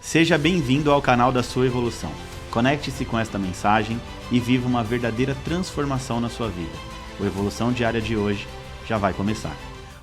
Seja bem-vindo ao canal da sua evolução. Conecte-se com esta mensagem e viva uma verdadeira transformação na sua vida. O Evolução Diária de hoje já vai começar.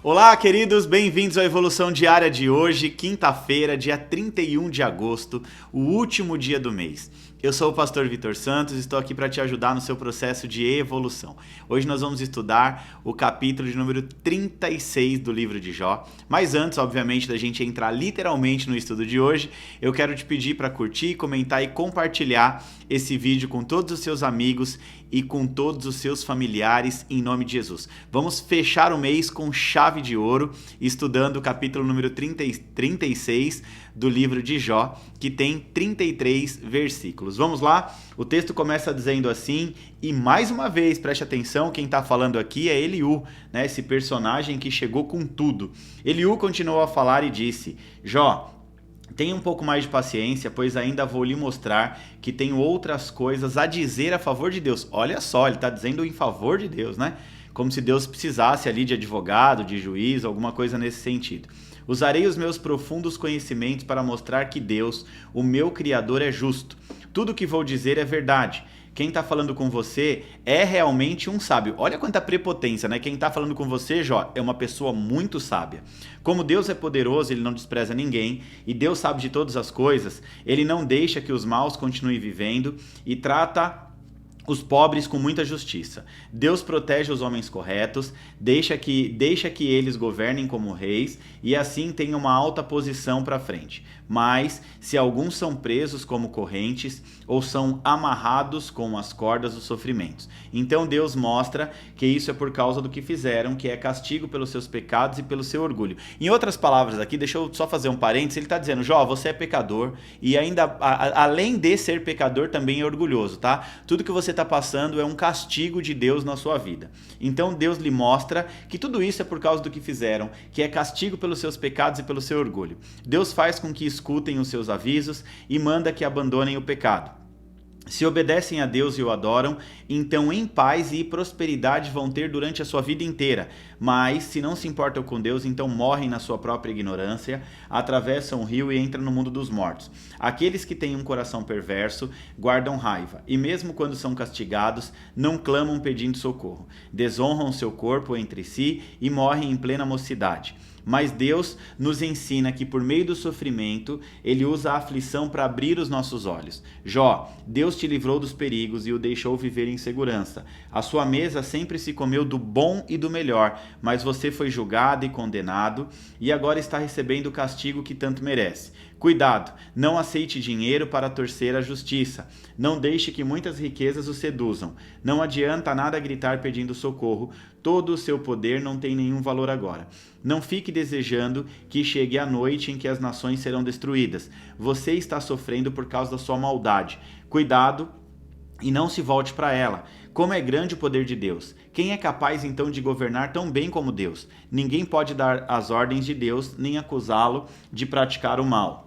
Olá, queridos, bem-vindos à Evolução Diária de hoje, quinta-feira, dia 31 de agosto, o último dia do mês. Eu sou o pastor Vitor Santos e estou aqui para te ajudar no seu processo de evolução. Hoje nós vamos estudar o capítulo de número 36 do livro de Jó. Mas antes, obviamente, da gente entrar literalmente no estudo de hoje, eu quero te pedir para curtir, comentar e compartilhar esse vídeo com todos os seus amigos e com todos os seus familiares, em nome de Jesus. Vamos fechar o mês com chave de ouro, estudando o capítulo número 36 do livro de Jó, que tem 33 versículos. Vamos lá? O texto começa dizendo assim, e mais uma vez, preste atenção, quem está falando aqui é Eliú, né? Esse personagem que chegou com tudo. Eliú continuou a falar e disse, Jó, tenha um pouco mais de paciência, pois ainda vou lhe mostrar que tenho outras coisas a dizer a favor de Deus. Olha só, ele está dizendo em favor de Deus, né? Como se Deus precisasse ali de advogado, de juiz, alguma coisa nesse sentido. Usarei os meus profundos conhecimentos para mostrar que Deus, o meu Criador, é justo. Tudo o que vou dizer é verdade. Quem está falando com você é realmente um sábio. Olha quanta prepotência, né? Quem está falando com você, Jó, é uma pessoa muito sábia. Como Deus é poderoso, ele não despreza ninguém, e Deus sabe de todas as coisas, ele não deixa que os maus continuem vivendo e trata os pobres com muita justiça. Deus protege os homens corretos, deixa que eles governem como reis e assim tenham uma alta posição para frente. Mas, se alguns são presos como correntes ou são amarrados com as cordas dos sofrimentos. Então Deus mostra que isso é por causa do que fizeram, que é castigo pelos seus pecados e pelo seu orgulho. Em outras palavras aqui, deixa eu só fazer um parênteses, ele está dizendo, Jó, você é pecador e ainda, além de ser pecador, também é orgulhoso, tá? Tudo que você está passando é um castigo de Deus na sua vida. Então Deus lhe mostra que tudo isso é por causa do que fizeram, que é castigo pelos seus pecados e pelo seu orgulho. Deus faz com que escutem os seus avisos e manda que abandonem o pecado. Se obedecem a Deus e o adoram, então em paz e prosperidade vão ter durante a sua vida inteira. Mas, se não se importam com Deus, então morrem na sua própria ignorância, atravessam o rio e entram no mundo dos mortos. Aqueles que têm um coração perverso guardam raiva, e mesmo quando são castigados, não clamam pedindo socorro. Desonram seu corpo entre si e morrem em plena mocidade. Mas Deus nos ensina que por meio do sofrimento, Ele usa a aflição para abrir os nossos olhos. Jó, Deus te livrou dos perigos e o deixou viver em segurança. A sua mesa sempre se comeu do bom e do melhor, mas você foi julgado e condenado e agora está recebendo o castigo que tanto merece. Cuidado, não aceite dinheiro para torcer a justiça. Não deixe que muitas riquezas o seduzam. Não adianta nada gritar pedindo socorro. Todo o seu poder não tem nenhum valor agora. Não fique desejando que chegue a noite em que as nações serão destruídas. Você está sofrendo por causa da sua maldade. Cuidado e não se volte para ela. Como é grande o poder de Deus. Quem é capaz então de governar tão bem como Deus? Ninguém pode dar as ordens de Deus, nem acusá-lo de praticar o mal.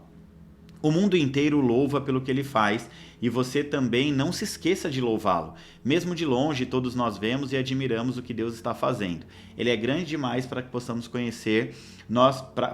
O mundo inteiro o louva pelo que ele faz, e você também não se esqueça de louvá-lo. Mesmo de longe, todos nós vemos e admiramos o que Deus está fazendo. Ele é grande demais para que possamos conhecer,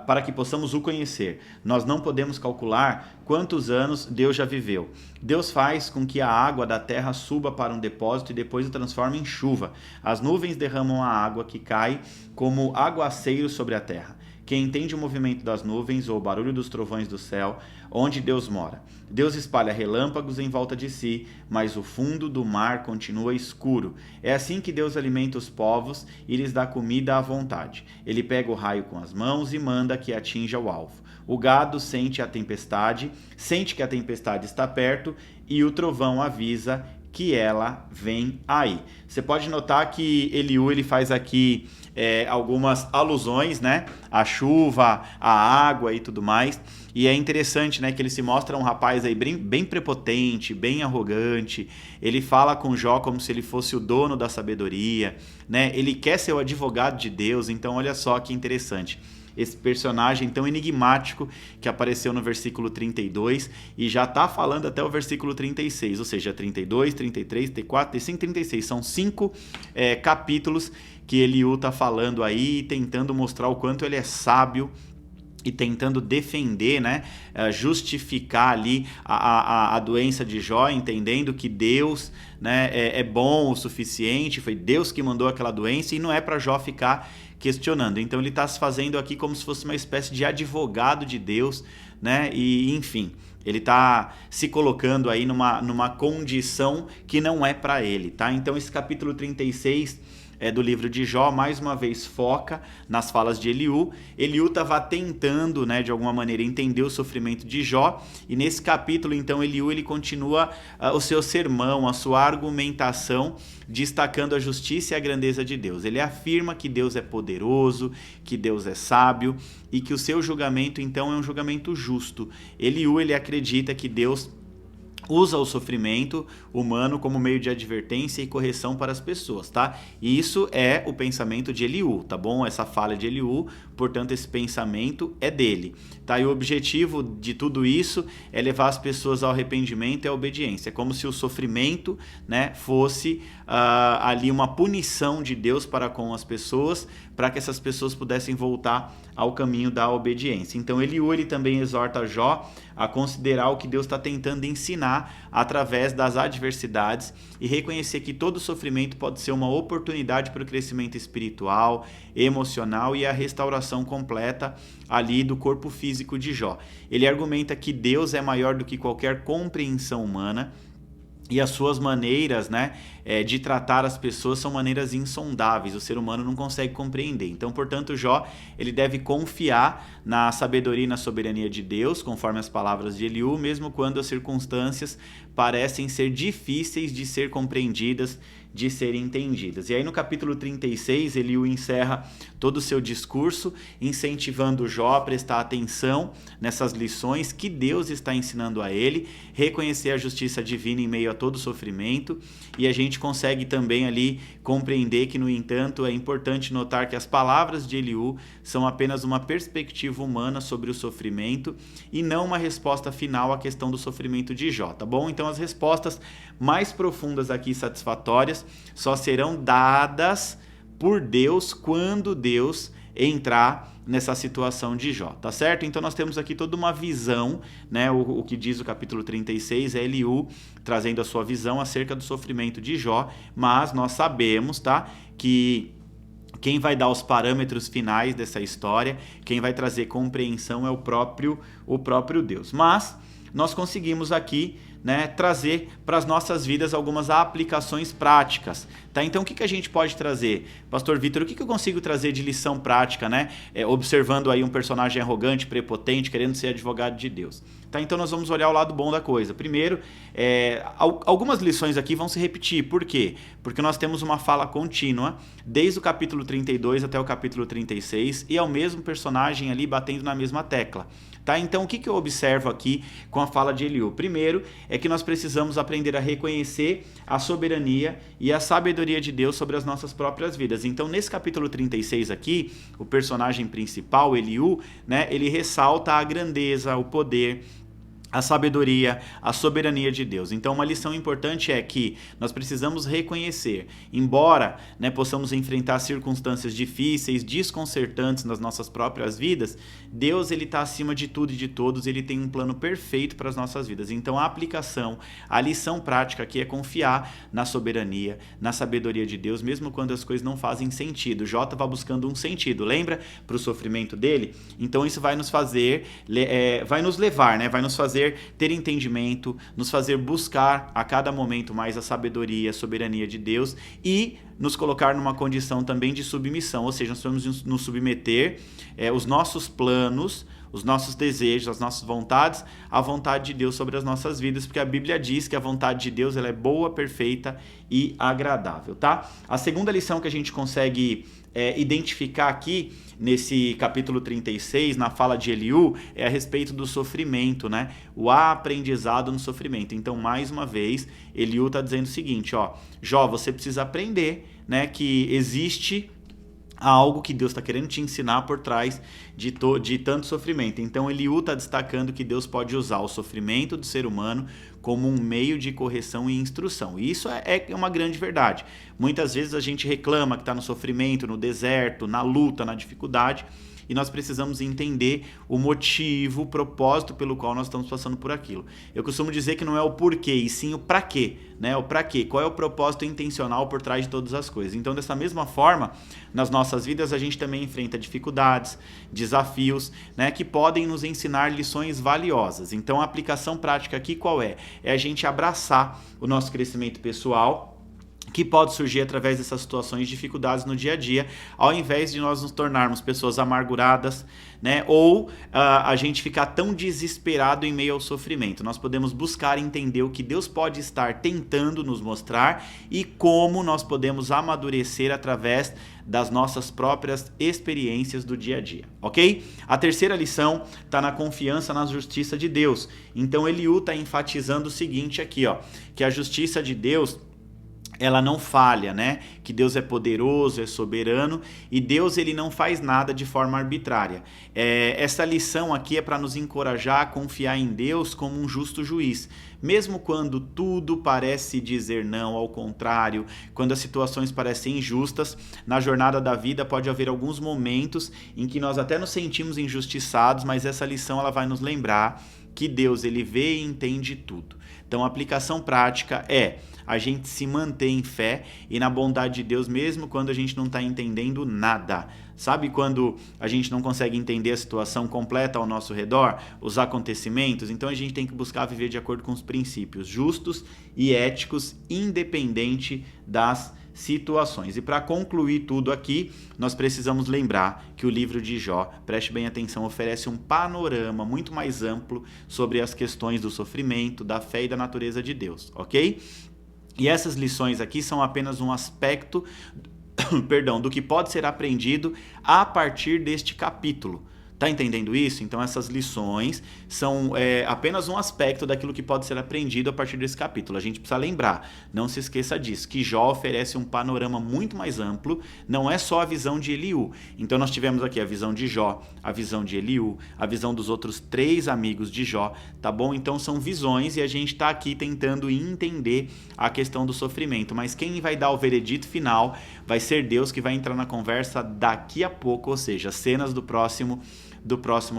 para que possamos o conhecer. Nós não podemos calcular quantos anos Deus já viveu. Deus faz com que a água da terra suba para um depósito e depois o transforma em chuva. As nuvens derramam a água que cai como aguaceiro sobre a terra. Quem entende o movimento das nuvens ou o barulho dos trovões do céu, onde Deus mora. Deus espalha relâmpagos em volta de si, mas o fundo do mar continua escuro. É assim que Deus alimenta os povos e lhes dá comida à vontade. Ele pega o raio com as mãos e manda que atinja o alvo. O gado sente que a tempestade está perto e o trovão avisa que ela vem aí. Você pode notar que Eliú ele faz aqui algumas alusões, né? A chuva, a água e tudo mais. E é interessante, né, que ele se mostra um rapaz aí bem prepotente, bem arrogante. Ele fala com Jó como se ele fosse o dono da sabedoria, né? Ele quer ser o advogado de Deus. Então olha só que interessante. Esse personagem tão enigmático que apareceu no versículo 32 e já está falando até o versículo 36, ou seja, 32, 33, 34, 35, 36. São 5 capítulos que Eliú está falando aí, tentando mostrar o quanto ele é sábio e tentando defender, né, justificar ali a doença de Jó, entendendo que Deus, né, é bom o suficiente, foi Deus que mandou aquela doença e não é para Jó ficar questionando. Então ele está se fazendo aqui como se fosse uma espécie de advogado de Deus, né, e enfim, ele está se colocando aí numa condição que não é para ele, tá? Então esse capítulo 36 do livro de Jó, mais uma vez foca nas falas de Eliú. Eliú estava tentando, né, de alguma maneira, entender o sofrimento de Jó, e nesse capítulo, então, Eliú ele continua o seu sermão, a sua argumentação, destacando a justiça e a grandeza de Deus. Ele afirma que Deus é poderoso, que Deus é sábio e que o seu julgamento, então, é um julgamento justo. Eliú ele acredita que Deus usa o sofrimento humano como meio de advertência e correção para as pessoas, tá? E isso é o pensamento de Eliú, tá bom? Essa fala de Eliú, portanto, esse pensamento é dele, tá? E o objetivo de tudo isso é levar as pessoas ao arrependimento e à obediência. É como se o sofrimento, né, fosse ali uma punição de Deus para com as pessoas, para que essas pessoas pudessem voltar ao caminho da obediência. Então Eliú ele também exorta Jó a considerar o que Deus está tentando ensinar através das adversidades e reconhecer que todo sofrimento pode ser uma oportunidade para o crescimento espiritual, emocional e a restauração completa ali do corpo físico de Jó. Ele argumenta que Deus é maior do que qualquer compreensão humana, e as suas maneiras, né, de tratar as pessoas são maneiras insondáveis, o ser humano não consegue compreender. Então, portanto, Jó ele deve confiar na sabedoria e na soberania de Deus, conforme as palavras de Eliú, mesmo quando as circunstâncias parecem ser difíceis de ser compreendidas, de serem entendidas. E aí no capítulo 36, Eliú encerra todo o seu discurso, incentivando Jó a prestar atenção nessas lições que Deus está ensinando a ele, reconhecer a justiça divina em meio a todo sofrimento, e a gente consegue também ali compreender que, no entanto, é importante notar que as palavras de Eliú são apenas uma perspectiva humana sobre o sofrimento e não uma resposta final à questão do sofrimento de Jó, tá bom? Então as respostas mais profundas aqui, satisfatórias, só serão dadas por Deus quando Deus entrar nessa situação de Jó, tá certo? Então nós temos aqui toda uma visão, né? O que diz o capítulo 36 é Eliú trazendo a sua visão acerca do sofrimento de Jó, mas nós sabemos, tá, que quem vai dar os parâmetros finais dessa história, quem vai trazer compreensão é o próprio Deus. Mas nós conseguimos aqui, né, trazer para as nossas vidas algumas aplicações práticas, tá? Então o que a gente pode trazer? Pastor Vitor, o que eu consigo trazer de lição prática, né? Observando aí um personagem arrogante, prepotente, querendo ser advogado de Deus. Tá? Então nós vamos olhar o lado bom da coisa. Primeiro, algumas lições aqui vão se repetir. Por quê? Porque nós temos uma fala contínua, desde o capítulo 32 até o capítulo 36, e é o mesmo personagem ali batendo na mesma tecla. Tá? Então o que eu observo aqui com a fala de Eliú? Primeiro é que nós precisamos aprender a reconhecer a soberania e a sabedoria de Deus sobre as nossas próprias vidas. Então nesse capítulo 36 aqui, o personagem principal, Eliú, né, ele ressalta a grandeza, o poder, a sabedoria, a soberania de Deus. Então uma lição importante é que nós precisamos reconhecer, embora, né, possamos enfrentar circunstâncias difíceis, desconcertantes nas nossas próprias vidas, Deus ele está acima de tudo e de todos, ele tem um plano perfeito para as nossas vidas. Então a aplicação, a lição prática aqui é confiar na soberania, na sabedoria de Deus, mesmo quando as coisas não fazem sentido. Jó estava buscando um sentido, lembra? Para o sofrimento dele? Então isso vai nos fazer, vai nos levar, né? Vai nos fazer ter entendimento, nos fazer buscar a cada momento mais a sabedoria, a soberania de Deus e nos colocar numa condição também de submissão, ou seja, nós vamos nos submeter os nossos planos, os nossos desejos, as nossas vontades, à vontade de Deus sobre as nossas vidas, porque a Bíblia diz que a vontade de Deus ela é boa, perfeita e agradável, tá? A segunda lição que a gente consegue identificar aqui nesse capítulo 36, na fala de Eliú, é a respeito do sofrimento, né? O aprendizado no sofrimento. Então, mais uma vez, Eliú está dizendo o seguinte, ó, Jó, você precisa aprender, né, que existe algo que Deus está querendo te ensinar por trás de tanto sofrimento. Então Eliú está destacando que Deus pode usar o sofrimento do ser humano como um meio de correção e instrução. E isso é uma grande verdade. Muitas vezes a gente reclama que está no sofrimento, no deserto, na luta, na dificuldade, e nós precisamos entender o motivo, o propósito pelo qual nós estamos passando por aquilo. Eu costumo dizer que não é o porquê, e sim o pra quê, né? O pra quê, qual é o propósito intencional por trás de todas as coisas. Então, dessa mesma forma, nas nossas vidas a gente também enfrenta dificuldades, desafios, né, que podem nos ensinar lições valiosas. Então, a aplicação prática aqui qual é? É a gente abraçar o nosso crescimento pessoal, que pode surgir através dessas situações de dificuldades no dia a dia, ao invés de nós nos tornarmos pessoas amarguradas, né? Ou a gente ficar tão desesperado em meio ao sofrimento. Nós podemos buscar entender o que Deus pode estar tentando nos mostrar e como nós podemos amadurecer através das nossas próprias experiências do dia a dia, ok? A terceira lição está na confiança na justiça de Deus. Então Eliú está enfatizando o seguinte aqui, ó, que a justiça de Deus, ela não falha, né? Que Deus é poderoso, é soberano e Deus ele não faz nada de forma arbitrária. Essa lição aqui é para nos encorajar a confiar em Deus como um justo juiz. Mesmo quando tudo parece dizer não, ao contrário, quando as situações parecem injustas, na jornada da vida pode haver alguns momentos em que nós até nos sentimos injustiçados, mas essa lição ela vai nos lembrar que Deus ele vê e entende tudo. Então a aplicação prática é a gente se manter em fé e na bondade de Deus mesmo quando a gente não está entendendo nada. Sabe quando a gente não consegue entender a situação completa ao nosso redor, os acontecimentos? Então a gente tem que buscar viver de acordo com os princípios justos e éticos, independente das situações. E para concluir tudo aqui, nós precisamos lembrar que o livro de Jó, preste bem atenção, oferece um panorama muito mais amplo sobre as questões do sofrimento, da fé e da natureza de Deus, ok? E essas lições aqui são apenas um aspecto, do que pode ser aprendido a partir deste capítulo. Tá entendendo isso? Então essas lições são apenas um aspecto daquilo que pode ser aprendido a partir desse capítulo. A gente precisa lembrar, não se esqueça disso, que Jó oferece um panorama muito mais amplo, não é só a visão de Eliú. Então nós tivemos aqui a visão de Jó, a visão de Eliú, a visão dos outros 3 amigos de Jó, tá bom? Então são visões e a gente tá aqui tentando entender a questão do sofrimento, mas quem vai dar o veredito final vai ser Deus, que vai entrar na conversa daqui a pouco, ou seja, cenas do próximo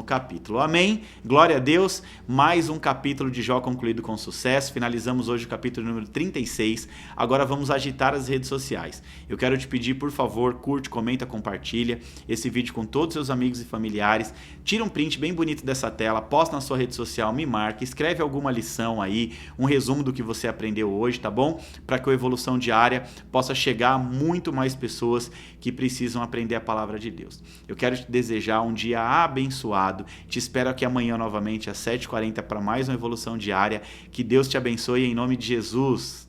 capítulo. Amém? Glória a Deus. Mais um capítulo de Jó concluído com sucesso. Finalizamos hoje o capítulo número 36. Agora vamos agitar as redes sociais. Eu quero te pedir, por favor, curte, comenta, compartilha esse vídeo com todos os seus amigos e familiares. Tira um print bem bonito dessa tela, posta na sua rede social, me marca, escreve alguma lição aí, um resumo do que você aprendeu hoje, tá bom? Para que a Evolução Diária possa chegar a muito mais pessoas que precisam aprender a palavra de Deus. Eu quero te desejar um dia abençoado. Te espero aqui amanhã novamente às 7h40 para mais uma Evolução Diária. Que Deus te abençoe em nome de Jesus.